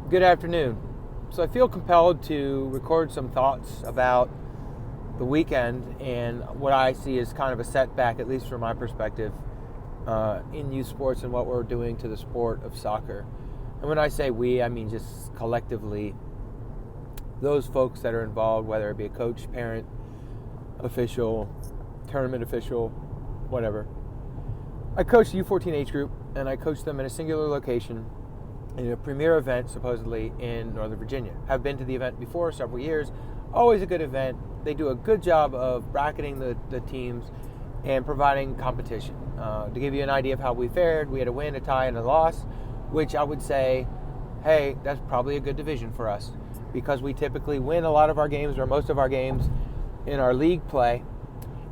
Good afternoon. So I feel compelled to record some thoughts about the weekend and what I see as kind of a setback, at least from my perspective, in youth sports and what we're doing to the sport of soccer. And when I say we, I mean just collectively those folks that are involved, whether it be a coach, parent, official, tournament official, whatever. I coach the U14 age group, and I coach them in a singular location in a premier event, supposedly, in Northern Virginia. I've been to the event before, several years. Always a good event. They do a good job of bracketing the teams and providing competition. To give you an idea of how we fared, we had a win, a tie, and a loss, which I would say, hey, that's probably a good division for us because we typically win a lot of our games or most of our games in our league play.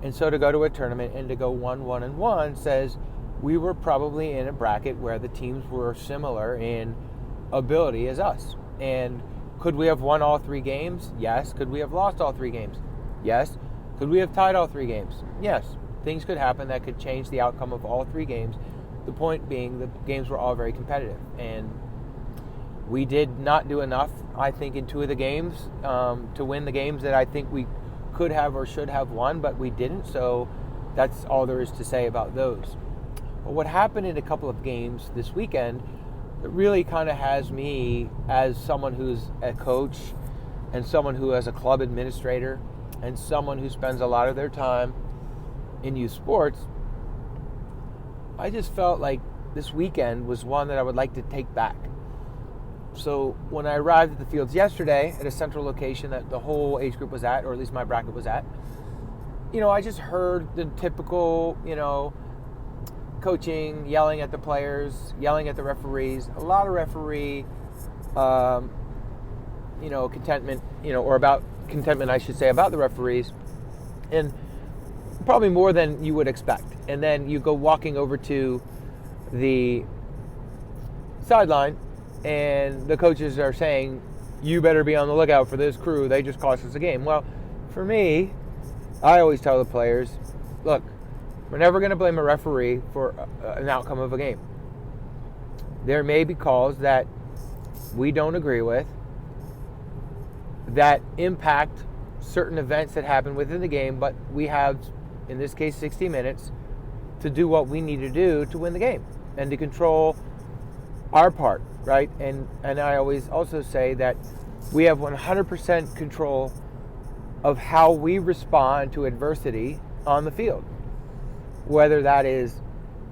And so to go to a tournament and to go 1-1-1 says we were probably in a bracket where the teams were similar in ability as us. And could we have won all three games? Yes. Could we have lost all three games? Yes. Could we have tied all three games? Yes. Things could happen that could change the outcome of all three games. The point being the games were all very competitive. And we did not do enough, I think, in two of the games to win the games that I think we could have or should have won, but we didn't. So that's all there is to say about those. But what happened in a couple of games this weekend that really kind of has me, as someone who's a coach and someone who is a club administrator and someone who spends a lot of their time in youth sports, I just felt like this weekend was one that I would like to take back. So when I arrived at the fields yesterday at a central location that the whole age group was at, or at least my bracket was at, I just heard the typical, coaching, yelling at the players, yelling at the referees, a lot of referee, contentment, or about contentment, I should say, about the referees, and probably more than you would expect. And then you go walking over to the sideline, and the coaches are saying, you better be on the lookout for this crew. They just cost us a game. Well, for me, I always tell the players, look, we're never going to blame a referee for an outcome of a game. There may be calls that we don't agree with that impact certain events that happen within the game, but we have, in this case, 60 minutes to do what we need to do to win the game and to control our part, right? And I always also say that we have 100% control of how we respond to adversity on the field. Whether that is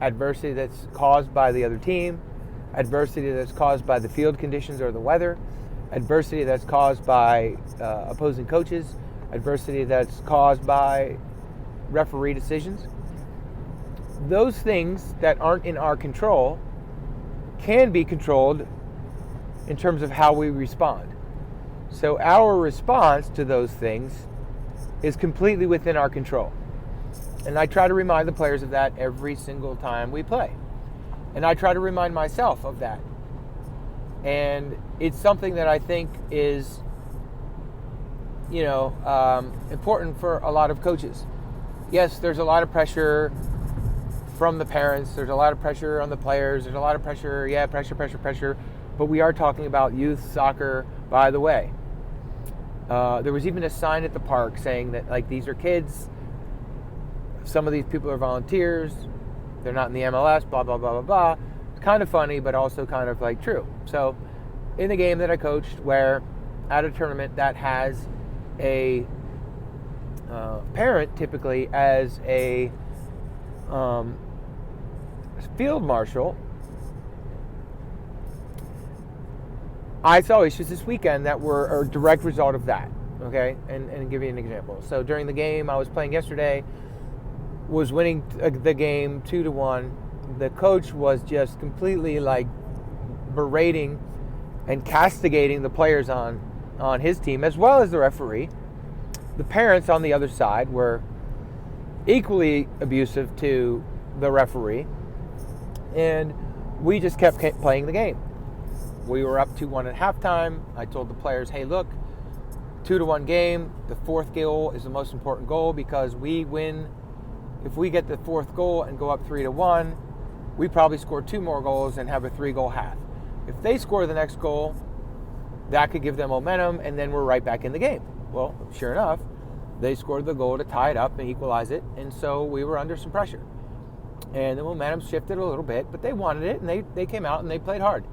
adversity that's caused by the other team, adversity that's caused by the field conditions or the weather, adversity that's caused by opposing coaches, adversity that's caused by referee decisions. Those things that aren't in our control can be controlled in terms of how we respond. So our response to those things is completely within our control. And I try to remind the players of that every single time we play. And I try to remind myself of that. And it's something that I think is, important for a lot of coaches. Yes, there's a lot of pressure from the parents. There's a lot of pressure on the players. There's a lot of pressure. Yeah, pressure. But we are talking about youth soccer, by the way. There was even a sign at the park saying that, these are kids. Some of these people are volunteers. They're not in the MLS, blah, blah, blah, blah, blah. It's kind of funny, but also kind of true. So in the game that I coached, where at a tournament that has a parent typically as a field marshal, I saw issues this weekend that were a direct result of that, okay? And give you an example. So during the game I was playing yesterday, was winning the game 2-1. The coach was just completely berating and castigating the players on his team as well as the referee. The parents on the other side were equally abusive to the referee, and we just kept playing the game. We were up 2-1 at halftime. I told the players, hey, look, 2-1 game. The fourth goal is the most important goal because we win. If we get the fourth goal and go up 3-1, we probably score 2 more goals and have a 3-goal half. If they score the next goal, that could give them momentum, and then we're right back in the game. Well, sure enough, they scored the goal to tie it up and equalize it, and so we were under some pressure. And the momentum shifted a little bit, but they wanted it, and they came out and they played hard.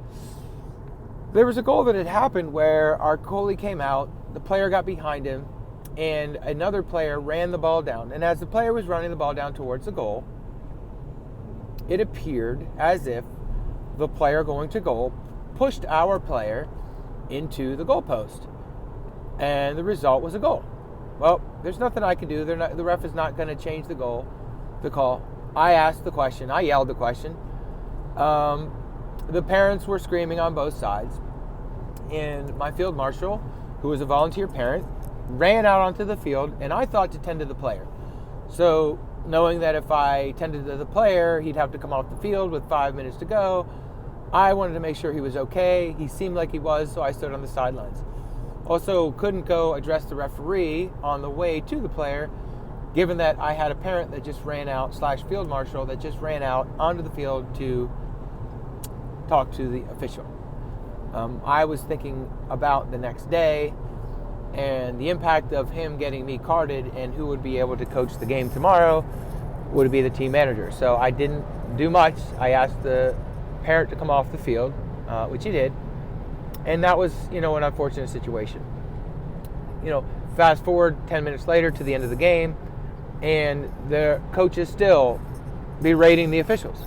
There was a goal that had happened where our goalie came out, the player got behind him, and another player ran the ball down. And as the player was running the ball down towards the goal, it appeared as if the player going to goal pushed our player into the goalpost. And the result was a goal. Well, there's nothing I can do. The ref is not going to change the call. I asked the question. I yelled the question. The parents were screaming on both sides. And my field marshal, who was a volunteer parent, ran out onto the field, and I thought to tend to the player. So knowing that if I tended to the player, he'd have to come off the field with 5 minutes to go, I wanted to make sure he was okay. He seemed like he was, so I stood on the sidelines. Also, couldn't go address the referee on the way to the player, given that I had a parent that just ran out, / field marshal, that just ran out onto the field to talk to the official. I was thinking about the next day and the impact of him getting me carded, and who would be able to coach the game tomorrow would be the team manager. So I didn't do much. I asked the parent to come off the field, which he did. And that was, an unfortunate situation. Fast forward 10 minutes later to the end of the game, and the coach is still berating the officials.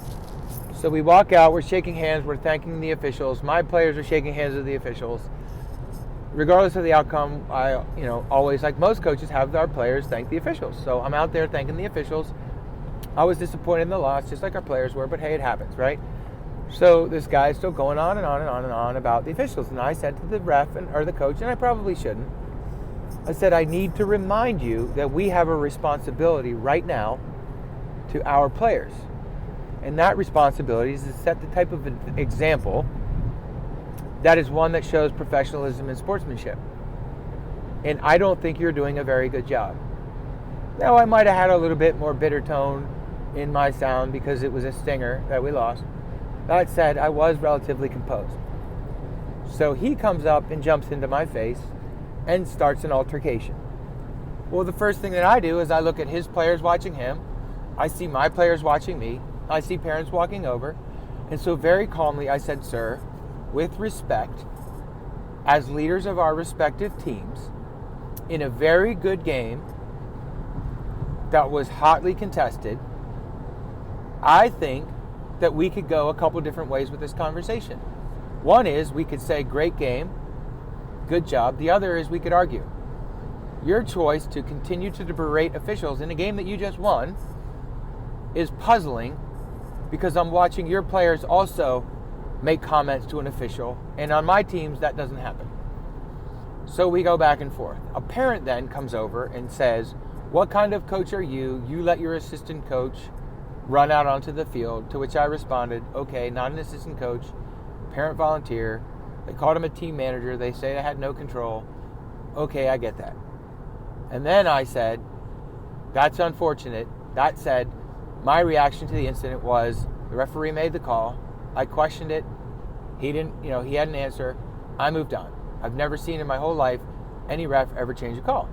So we walk out, we're shaking hands, we're thanking the officials. My players are shaking hands with the officials. Regardless of the outcome, I, always, like most coaches, have our players thank the officials. So I'm out there thanking the officials. I was disappointed in the loss, just like our players were, but hey, it happens, right? So this guy is still going on and on and on and on about the officials. And I said to the ref or the coach, and I probably shouldn't, I said, I need to remind you that we have a responsibility right now to our players. And that responsibility is to set the type of example that is one that shows professionalism and sportsmanship. And I don't think you're doing a very good job. Now, I might have had a little bit more bitter tone in my sound because it was a stinger that we lost. That said, I was relatively composed. So he comes up and jumps into my face and starts an altercation. Well, the first thing that I do is I look at his players watching him. I see my players watching me. I see parents walking over. And so very calmly I said, sir, with respect, as leaders of our respective teams, in a very good game that was hotly contested, I think that we could go a couple different ways with this conversation. One is we could say, great game, good job. The other is we could argue. Your choice to continue to berate officials in a game that you just won is puzzling, because I'm watching your players also make comments to an official, and on my teams that doesn't happen. So we go back and forth. A parent then comes over and says, what kind of coach are you? You let your assistant coach run out onto the field. To which I responded, okay, not an assistant coach, parent volunteer. They called him a team manager. They say I had no control. Okay, I get that. And then I said, that's unfortunate. That said, my reaction to the incident was the referee made the call. I questioned it. He didn't, he had an answer. I moved on. I've never seen in my whole life any ref ever change a call.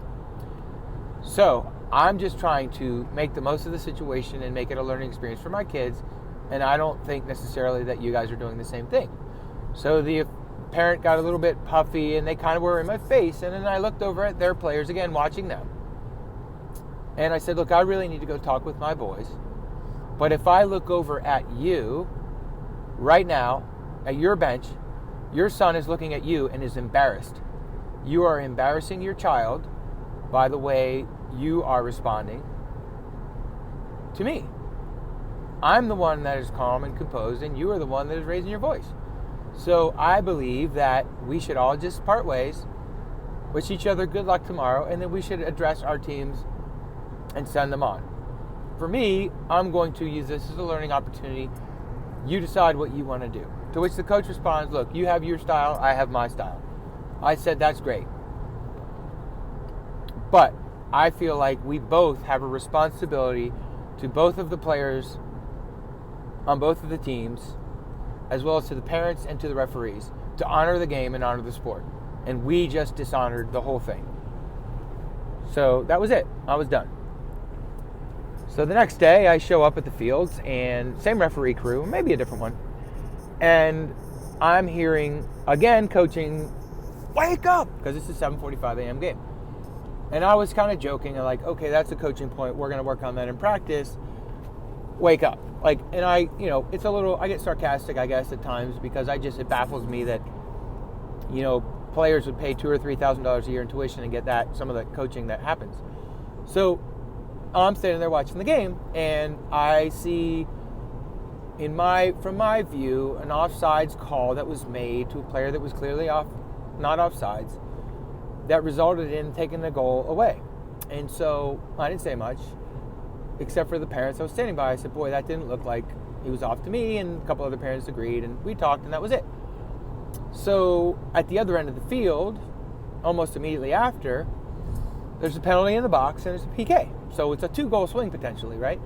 So I'm just trying to make the most of the situation and make it a learning experience for my kids. And I don't think necessarily that you guys are doing the same thing. So the parent got a little bit puffy and they kind of were in my face. And then I looked over at their players again, watching them. And I said, look, I really need to go talk with my boys. But if I look over at you right now, at your bench, your son is looking at you and is embarrassed. You are embarrassing your child by the way you are responding to me. I'm the one that is calm and composed, and you are the one that is raising your voice. So I believe that we should all just part ways, wish each other good luck tomorrow, and then we should address our teams and send them on. For me, I'm going to use this as a learning opportunity. You decide what you want to do. To which the coach responds, look, you have your style, I have my style. I said, that's great. But I feel like we both have a responsibility to both of the players on both of the teams, as well as to the parents and to the referees, to honor the game and honor the sport. And we just dishonored the whole thing. So that was it. I was done. So the next day, I show up at the fields, and same referee crew, maybe a different one. And I'm hearing, again, coaching, wake up, because it's a 7:45 a.m. game. And I was kind of joking, and like, okay, that's a coaching point. We're going to work on that in practice. Wake up. Like, and I get sarcastic, I guess, at times, because it baffles me that, players would pay $2,000 or $3,000 a year in tuition and get some of the coaching that happens. So I'm standing there watching the game, and I see, from my view, an offsides call that was made to a player that was clearly not offsides, that resulted in taking the goal away. And so I didn't say much, except for the parents I was standing by. I said, boy, that didn't look like it was off to me, and a couple other parents agreed, and we talked, and that was it. So at the other end of the field, almost immediately after, there's a penalty in the box, and there's a PK. So it's a 2-goal swing potentially, right?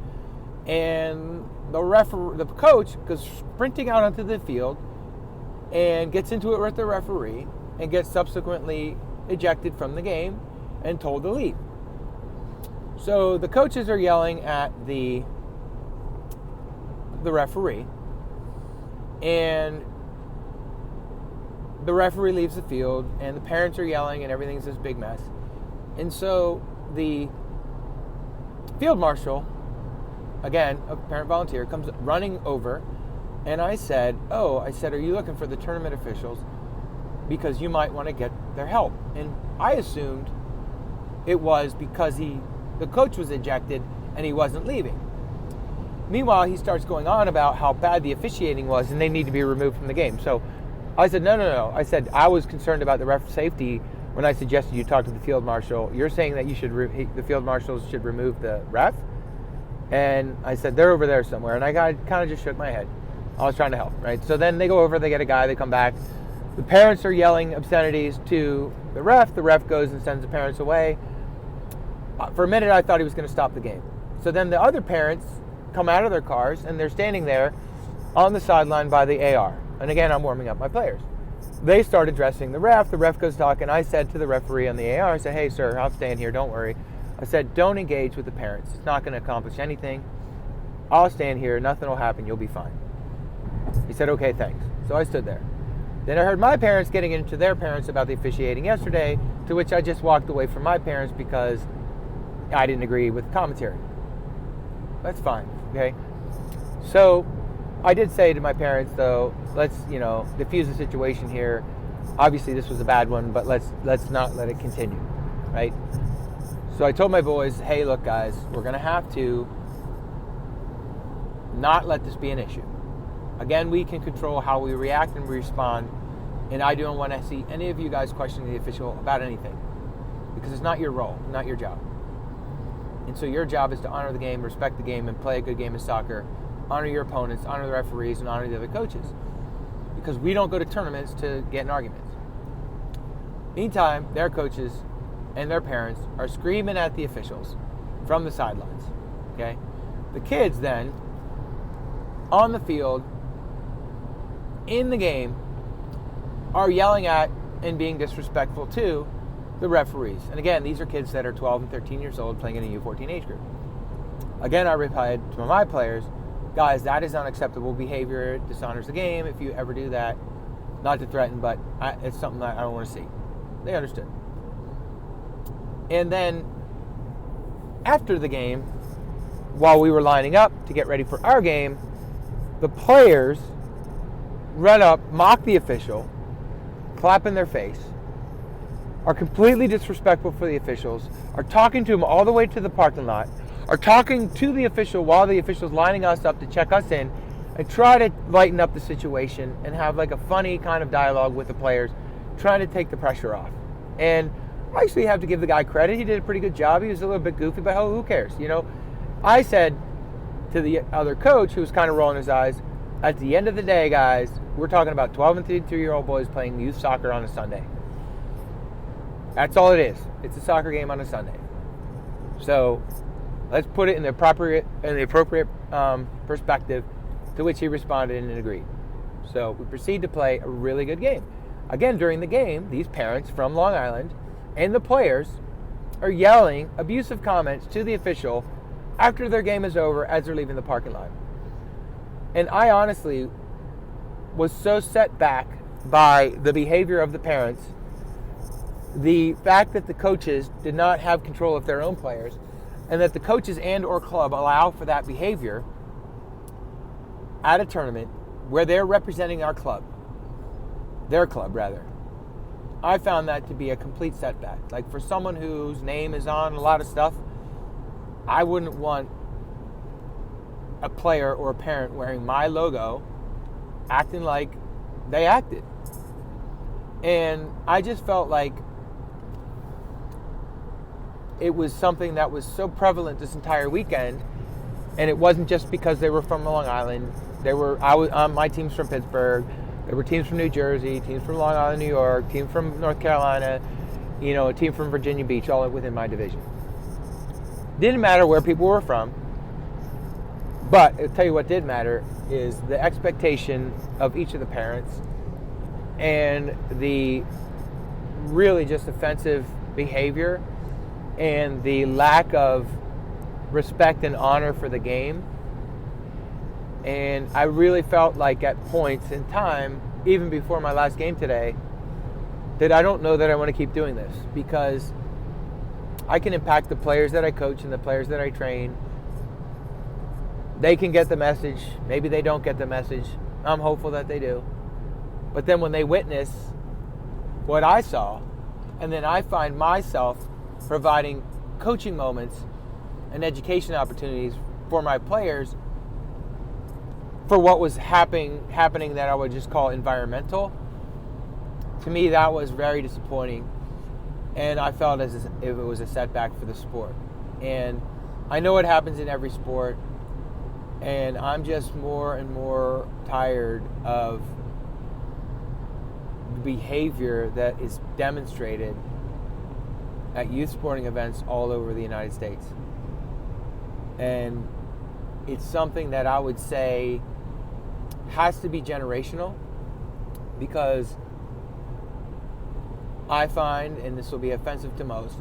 And the coach goes sprinting out onto the field and gets into it with the referee and gets subsequently ejected from the game and told to leave. So the coaches are yelling at the referee, and the referee leaves the field, and the parents are yelling, and everything's this big mess. And so the field marshal, again, a parent volunteer, comes running over, and I said, are you looking for the tournament officials? Because you might want to get their help. And I assumed it was because the coach was ejected and he wasn't leaving. Meanwhile, he starts going on about how bad the officiating was and they need to be removed from the game. So I said, no. I said, I was concerned about the ref safety when I suggested you talk to the field marshal. You're saying that the field marshals should remove the ref? And I said, they're over there somewhere. And I kind of just shook my head. I was trying to help, right? So then they go over, they get a guy, they come back. The parents are yelling obscenities to the ref. The ref goes and sends the parents away. For a minute, I thought he was going to stop the game. So then the other parents come out of their cars, and they're standing there on the sideline by the AR. And again, I'm warming up my players. They start addressing the ref. The ref goes talking. I said to the referee on the AR, I said, hey, sir, I'm staying here. Don't worry. I said, don't engage with the parents. It's not going to accomplish anything. I'll stand here. Nothing will happen. You'll be fine. He said, okay, thanks. So I stood there. Then I heard my parents getting into their parents about the officiating yesterday, to which I just walked away from my parents because I didn't agree with the commentary. That's fine, okay? So I did say to my parents, though, let's, diffuse the situation here. Obviously, this was a bad one, but let's not let it continue, right? So I told my boys, hey, look, guys, we're going to have to not let this be an issue. Again, we can control how we react and respond, and I don't want to see any of you guys questioning the official about anything, because it's not your role, not your job. And so your job is to honor the game, respect the game, and play a good game of soccer. Honor your opponents, honor the referees, and honor the other coaches, because we don't go to tournaments to get in arguments. Meantime, their coaches and their parents are screaming at the officials from the sidelines, okay? The kids then, on the field, in the game, are yelling at and being disrespectful to the referees. And again, these are kids that are 12 and 13 years old playing in a U14 age group. Again, I replied to my players, guys, that is unacceptable behavior. It dishonors the game. If you ever do that, not to threaten, but it's something that I don't want to see. They understood. And then after the game, while we were lining up to get ready for our game, the players run up, mock the official, clap in their face, are completely disrespectful for the officials, are talking to him all the way to the parking lot, are talking to the official while the official's lining us up to check us in, and try to lighten up the situation and have like a funny kind of dialogue with the players, trying to take the pressure off. And I actually have to give the guy credit. He did a pretty good job. He was a little bit goofy, but who cares? I said to the other coach, who was kind of rolling his eyes, at the end of the day, guys, we're talking about 12 and 33-year-old boys playing youth soccer on a Sunday. That's all it is. It's a soccer game on a Sunday. So let's put it in the appropriate perspective, to which he responded and agreed. So we proceed to play a really good game. again, during the game, these parents from Long Island and the players are yelling abusive comments to the official after their game is over as they're leaving the parking lot. And I honestly was so set back by the behavior of the parents, the fact that the coaches did not have control of their own players, and that the coaches and or club allow for that behavior at a tournament where they're representing our club, their club rather. I found that to be a complete setback. Like, for someone whose name is on a lot of stuff, I wouldn't want a player or a parent wearing my logo acting like they acted. And I just felt like it was something that was so prevalent this entire weekend, and it wasn't just because they were from Long Island. My team's from Pittsburgh. There were teams from New Jersey, teams from Long Island, New York, teams from North Carolina, a team from Virginia Beach, all within my division. Didn't matter where people were from, but I'll tell you what did matter is the expectation of each of the parents and the really just offensive behavior and the lack of respect and honor for the game. And I really felt like at points in time, even before my last game today, that I don't know that I want to keep doing this, because I can impact the players that I coach and the players that I train. They can get the message. Maybe they don't get the message. I'm hopeful that they do. But then when they witness what I saw, and then I find myself providing coaching moments and education opportunities for my players for what was happening that I would just call environmental, to me that was very disappointing, and I felt as if it was a setback for the sport. And I know it happens in every sport, and I'm just more and more tired of the behavior that is demonstrated at youth sporting events all over the United States. And it's something that I would say has to be generational, because I find, and this will be offensive to most,